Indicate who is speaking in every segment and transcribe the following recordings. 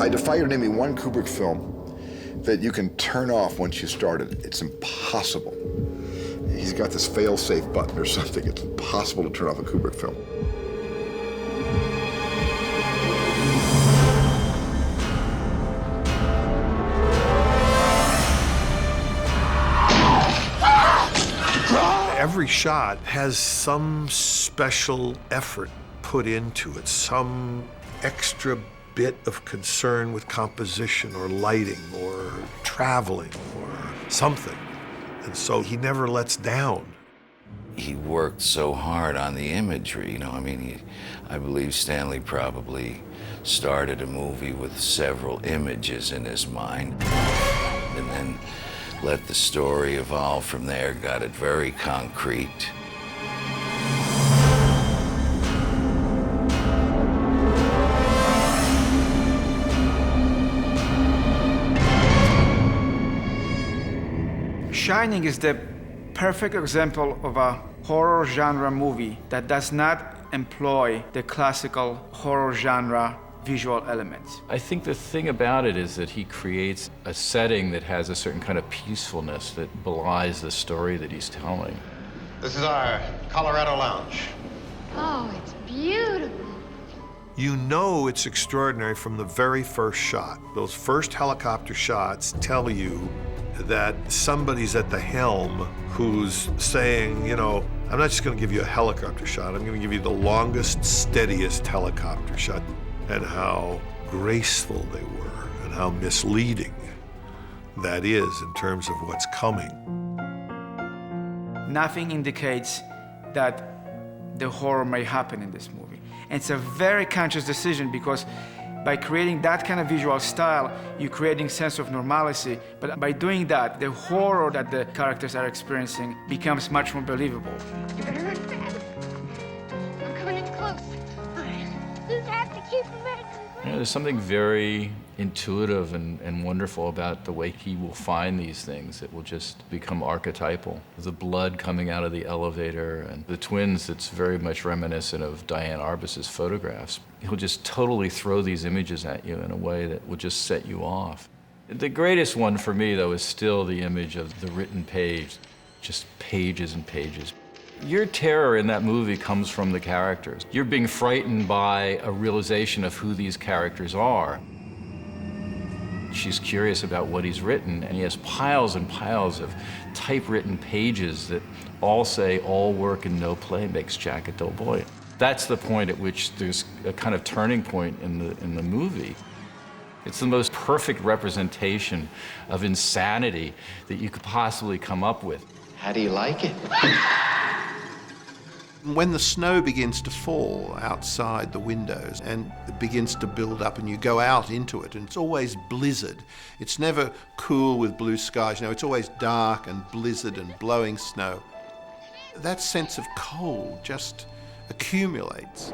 Speaker 1: I defy you to name me one Kubrick film that you can turn off once you started. It's impossible. He's got this fail-safe button or something. It's impossible to turn off a Kubrick film.
Speaker 2: Every shot has some special effort put into it, some extra bit of concern with composition or lighting or traveling or something. And so he never lets down.
Speaker 3: He worked so hard on the imagery, you know, I mean, I believe Stanley probably started a movie with several images in his mind and then let the story evolve from there, got it very concrete.
Speaker 4: Shining is the perfect example of a horror genre movie that does not employ the classical horror genre visual elements.
Speaker 5: I think the thing about it is that he creates a setting that has a certain kind of peacefulness that belies the story that he's telling.
Speaker 6: This is our Colorado lounge.
Speaker 7: Oh, it's beautiful.
Speaker 2: You know it's extraordinary from the very first shot. Those first helicopter shots tell you that somebody's at the helm who's saying, you know, I'm not just going to give you a helicopter shot, I'm going to give you the longest, steadiest helicopter shot. And how graceful they were, and how misleading that is in terms of what's coming.
Speaker 4: Nothing indicates that the horror may happen in this movie. And it's a very conscious decision because by creating that kind of visual style, you're creating a sense of normalcy, but by doing that, the horror that the characters are experiencing becomes much more believable.
Speaker 7: You better run fast. I'm coming in close. Just have to keep him back.
Speaker 5: You know, there's something very intuitive and wonderful about the way he will find these things that will just become archetypal. The blood coming out of the elevator and the twins, it's very much reminiscent of Diane Arbus's photographs. He'll just totally throw these images at you in a way that will just set you off. The greatest one for me, though, is still the image of the written page, just pages and pages. Your terror in that movie comes from the characters. You're being frightened by a realization of who these characters are. She's curious about what he's written, and he has piles and piles of typewritten pages that all say, all work and no play makes Jack a dull boy. That's the point at which there's a kind of turning point in the movie. It's the most perfect representation of insanity that you could possibly come up with.
Speaker 6: How do you like it?
Speaker 2: When the snow begins to fall outside the windows and it begins to build up and you go out into it, and it's always blizzard. It's never cool with blue skies, you know, it's always dark and blizzard and blowing snow. That sense of cold just accumulates.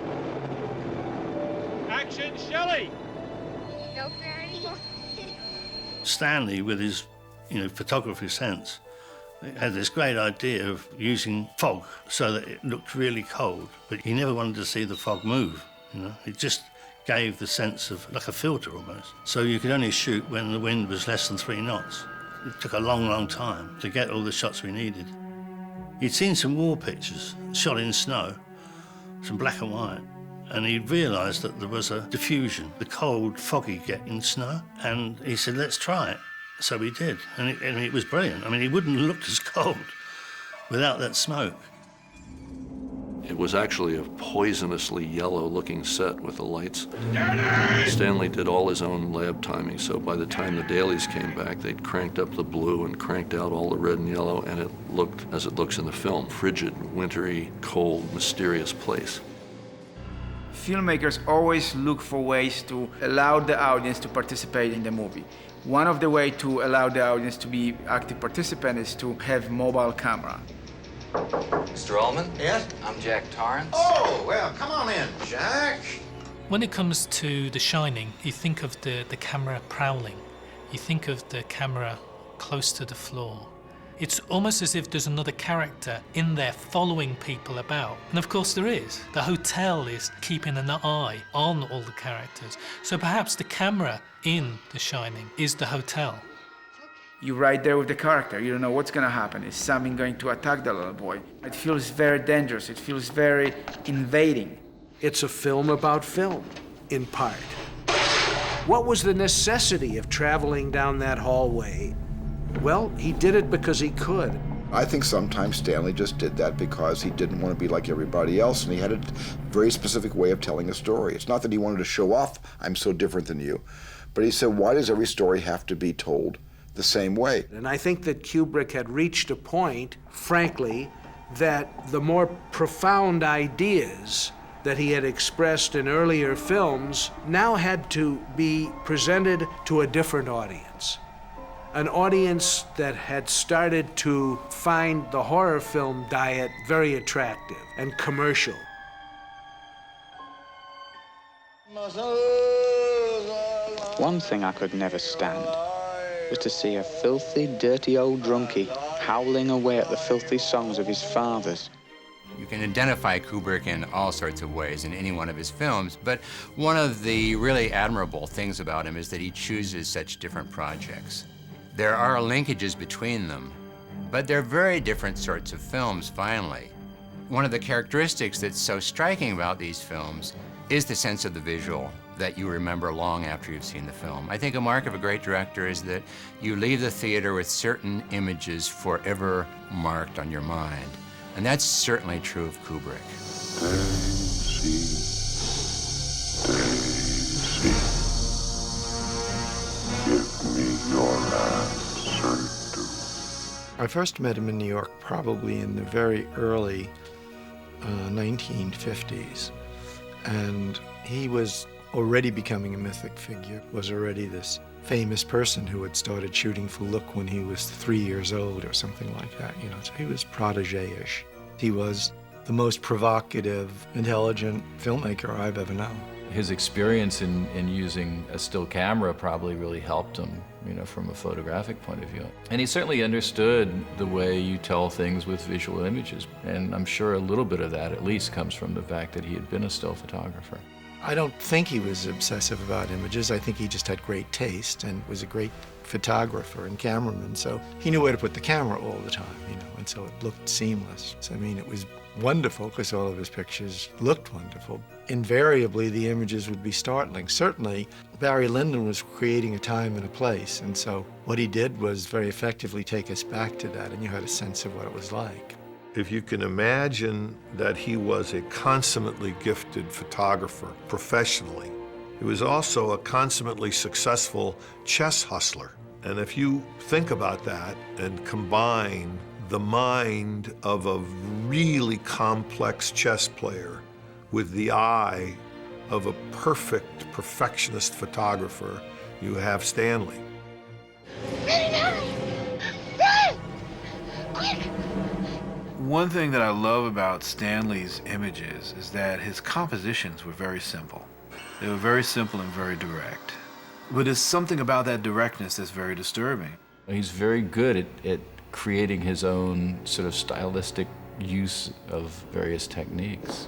Speaker 8: Action, Shelley!
Speaker 7: No fair anymore.
Speaker 9: Stanley, with his, photography sense, had this great idea of using fog so that it looked really cold, but he never wanted to see the fog move, It just gave the sense of, like a filter almost. So you could only shoot when the wind was less than 3 knots. It took a long, long time to get all the shots we needed. He'd seen some war pictures shot in snow, some black and white, and he realised that there was a diffusion, the cold, foggy get in snow, and he said, let's try it. So we did, and it was brilliant. I mean, he wouldn't have looked as cold without that smoke.
Speaker 10: It was actually a poisonously yellow-looking set with the lights. Stanley did all his own lab timing, so by the time the dailies came back, they'd cranked up the blue and cranked out all the red and yellow, and it looked, as it looks in the film, frigid, wintry, cold, mysterious place.
Speaker 4: Filmmakers always look for ways to allow the audience to participate in the movie. One of the ways to allow the audience to be active participant is to have mobile camera.
Speaker 3: Mr. Ullman?
Speaker 6: Yes?
Speaker 3: I'm Jack Torrance.
Speaker 6: Oh, well, come on in, Jack.
Speaker 11: When it comes to The Shining, you think of the camera prowling. You think of the camera close to the floor. It's almost as if there's another character in there following people about. And of course there is. The hotel is keeping an eye on all the characters. So perhaps the camera in The Shining is the hotel.
Speaker 4: You're right there with the character. You don't know what's gonna happen. Is something going to attack the little boy? It feels very dangerous. It feels very invading.
Speaker 8: It's a film about film, in part. What was the necessity of traveling down that hallway? Well, he did it because he could.
Speaker 1: I think sometimes Stanley just did that because he didn't want to be like everybody else, and he had a very specific way of telling a story. It's not that he wanted to show off, I'm so different than you, but he said, why does every story have to be told the same way?
Speaker 8: And I think that Kubrick had reached a point, frankly, that the more profound ideas that he had expressed in earlier films now had to be presented to a different audience. An audience that had started to find the horror film diet very attractive and commercial.
Speaker 12: One thing I could never stand was to see a filthy, dirty old drunkie howling away at the filthy songs of his fathers.
Speaker 13: You can identify Kubrick in all sorts of ways in any one of his films, but one of the really admirable things about him is that he chooses such different projects. There are linkages between them, but they're very different sorts of films, finally. One of the characteristics that's so striking about these films is the sense of the visual that you remember long after you've seen the film. I think a mark of a great director is that you leave the theater with certain images forever marked on your mind. And that's certainly true of Kubrick.
Speaker 14: Daisy, Daisy, give me your answer to.
Speaker 15: I first met him in New York probably in the very early 1950s. And he was already becoming a mythic figure, was already this famous person who had started shooting for Look when he was 3 years old or something like that, you know, so he was protege-ish. He was the most provocative, intelligent filmmaker I've ever known.
Speaker 5: His experience in using a still camera probably really helped him, you know, from a photographic point of view. And he certainly understood the way you tell things with visual images. And I'm sure a little bit of that at least comes from the fact that he had been a still photographer.
Speaker 15: I don't think he was obsessive about images. I think he just had great taste and was a great photographer and cameraman, so he knew where to put the camera all the time, you know, and so it looked seamless. So, I mean, it was wonderful because all of his pictures looked wonderful. Invariably, the images would be startling. Certainly, Barry Lyndon was creating a time and a place, and so what he did was very effectively take us back to that, and you had a sense of what it was like.
Speaker 2: If you can imagine that he was a consummately gifted photographer professionally, he was also a consummately successful chess hustler. And if you think about that and combine the mind of a really complex chess player with the eye of a perfect perfectionist photographer, you have Stanley.
Speaker 7: Ready now! Run! Quick!
Speaker 16: One thing that I love about Stanley's images is that his compositions were very simple. They were very simple and very direct. But there's something about that directness that's very disturbing.
Speaker 5: He's very good at creating his own sort of stylistic use of various techniques.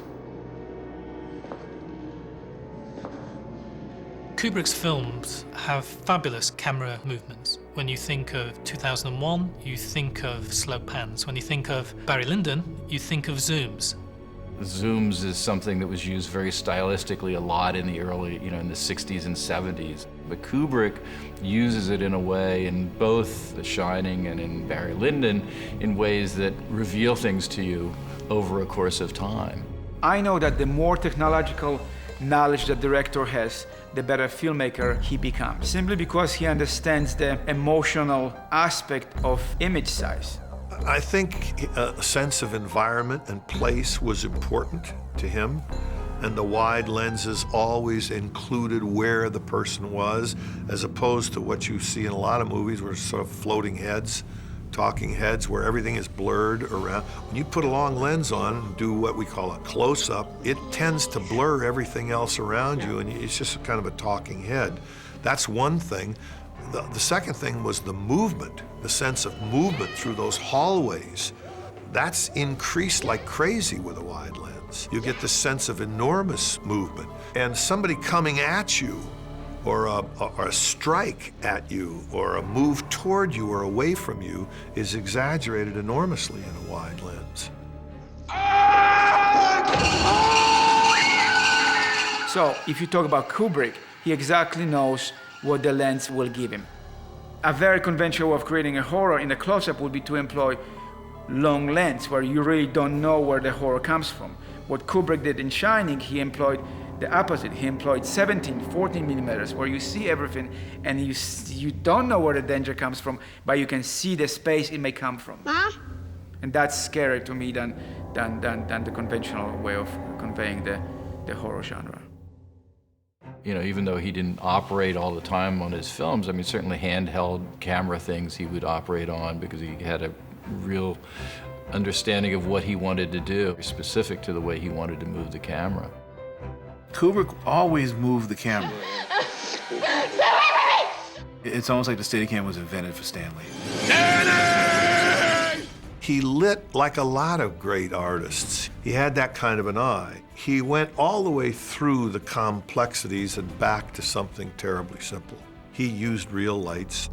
Speaker 11: Kubrick's films have fabulous camera movements. When you think of 2001, you think of slow pans. When you think of Barry Lyndon, you think of zooms.
Speaker 5: Zooms is something that was used very stylistically a lot in the early, you know, in the 60s and 70s. But Kubrick uses it in a way in both The Shining and in Barry Lyndon in ways that reveal things to you over a course of time.
Speaker 4: I know that the more technological knowledge the director has, the better filmmaker he becomes, simply because he understands the emotional aspect of image size.
Speaker 2: I think a sense of environment and place was important to him, and the wide lenses always included where the person was, as opposed to what you see in a lot of movies where it's sort of floating heads, talking heads, where everything is blurred around. When you put a long lens on and do what we call a close-up, it tends to blur everything else around you, and it's just kind of a talking head. That's one thing. The second thing was the movement, the sense of movement through those hallways. That's increased like crazy with a wide lens. You get this sense of enormous movement. And somebody coming at you, or a strike at you, or a move toward you or away from you is exaggerated enormously in a wide lens.
Speaker 4: So if you talk about Kubrick, he exactly knows what the lens will give him. A very conventional way of creating a horror in a close-up would be to employ long lens, where you really don't know where the horror comes from. What Kubrick did in Shining, he employed the opposite. He employed 17, 14 millimeters, where you see everything and you don't know where the danger comes from, but you can see the space it may come from. And that's scarier to me than the conventional way of conveying the horror genre.
Speaker 5: You know, even though he didn't operate all the time on his films, I mean, certainly handheld camera things he would operate on because he had a real understanding of what he wanted to do, specific to the way he wanted to move the camera.
Speaker 16: Kubrick always moved the camera. It's almost like the Steadicam was invented for Stanley.
Speaker 2: He lit like a lot of great artists. He had that kind of an eye. He went all the way through the complexities and back to something terribly simple. He used real lights,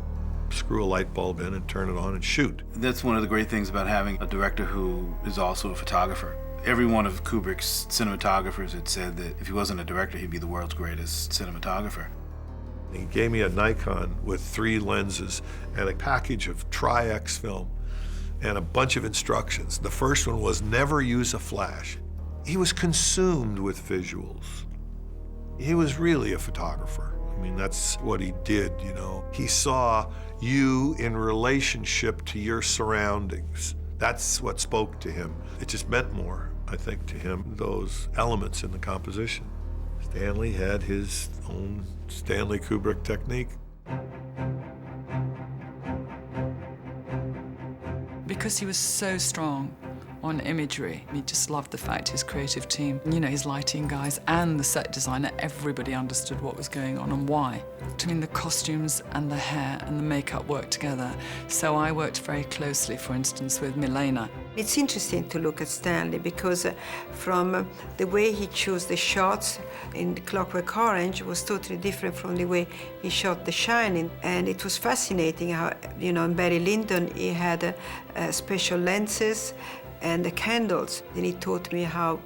Speaker 2: screw a light bulb in and turn it on and shoot.
Speaker 16: That's one of the great things about having a director who is also a photographer. Every one of Kubrick's cinematographers had said that if he wasn't a director, he'd be the world's greatest cinematographer.
Speaker 2: He gave me a Nikon with 3 lenses and a package of Tri-X film and a bunch of instructions. The first one was never use a flash. He was consumed with visuals. He was really a photographer. I mean, that's what he did, you know. He saw you in relationship to your surroundings. That's what spoke to him. It just meant more, I think, to him, those elements in the composition. Stanley had his own Stanley Kubrick technique.
Speaker 17: Because he was so strong on imagery, he just loved the fact his creative team, you know, his lighting guys and the set designer, everybody understood what was going on and why. I mean, the costumes and the hair and the makeup worked together. So I worked very closely, for instance, with Milena.
Speaker 18: It's interesting to look at Stanley because from the way he chose the shots in The Clockwork Orange was totally different from the way he shot The Shining. And it was fascinating how, you know, in Barry Lyndon, he had special lenses and the candles. Then he taught me how,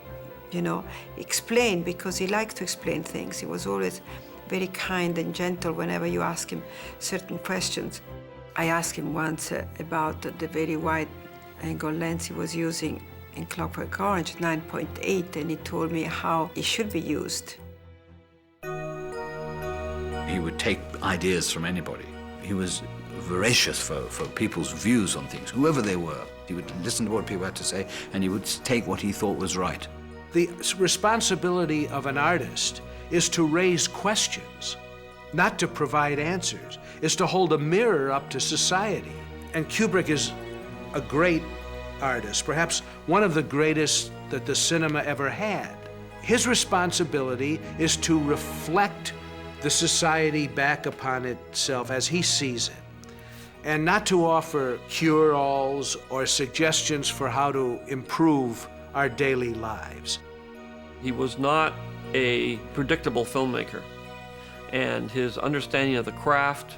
Speaker 18: you know, explain, because he liked to explain things. He was always very kind and gentle whenever you ask him certain questions. I asked him once about the very wide angle lens he was using in Clockwork Orange, 9.8, and he told me how it should be used.
Speaker 19: He would take ideas from anybody. He was voracious for people's views on things, whoever they were. He would listen to what people had to say, and he would take what he thought was right.
Speaker 8: The responsibility of an artist is to raise questions, not to provide answers, is to hold a mirror up to society. And Kubrick is a great artist, perhaps one of the greatest that the cinema ever had. His responsibility is to reflect the society back upon itself as he sees it, and not to offer cure-alls or suggestions for how to improve our daily lives.
Speaker 20: He was not a predictable filmmaker, and his understanding of the craft,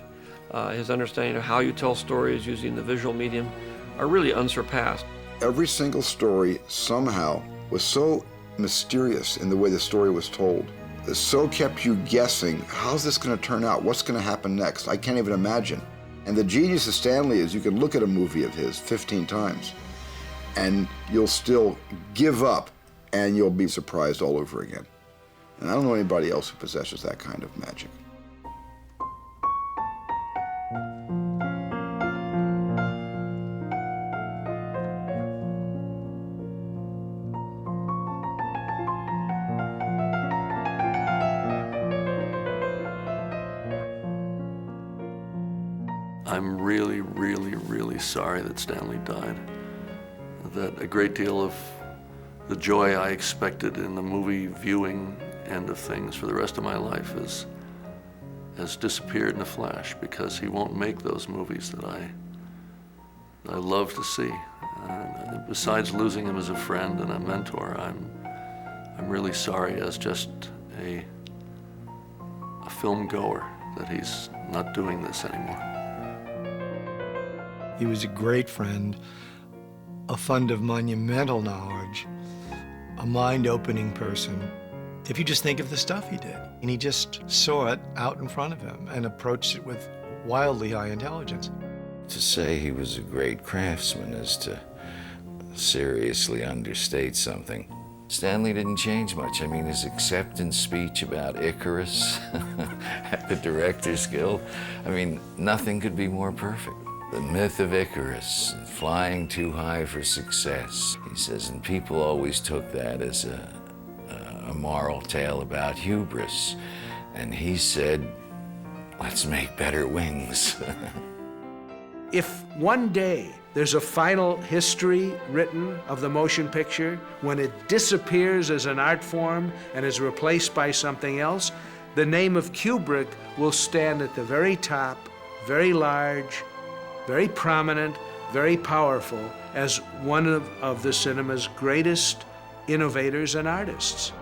Speaker 20: his understanding of how you tell stories using the visual medium are really unsurpassed.
Speaker 1: Every single story somehow was so mysterious in the way the story was told. It so kept you guessing, how's this going to turn out? What's going to happen next? I can't even imagine. And the genius of Stanley is you can look at a movie of his 15 times and you'll still give up and you'll be surprised all over again. And I don't know anybody else who possesses that kind of magic.
Speaker 10: I'm really, really, really sorry that Stanley died. That a great deal of the joy I expected in the movie viewing end of things for the rest of my life is has disappeared in a flash because he won't make those movies that I love to see. Besides losing him as a friend and a mentor, I'm really sorry as just a film goer that he's not doing this anymore.
Speaker 15: He was a great friend, a fund of monumental knowledge, a mind-opening person. If you just think of the stuff he did, and he just saw it out in front of him and approached it with wildly high intelligence.
Speaker 3: To say he was a great craftsman is to seriously understate something. Stanley didn't change much. I mean, his acceptance speech about Icarus at the Directors Guild, I mean, nothing could be more perfect. The myth of Icarus, flying too high for success. He says, and people always took that as a moral tale about hubris. And he said, let's make better wings.
Speaker 8: If one day there's a final history written of the motion picture, when it disappears as an art form and is replaced by something else, the name of Kubrick will stand at the very top, very large, very prominent, very powerful, as one of the cinema's greatest innovators and artists.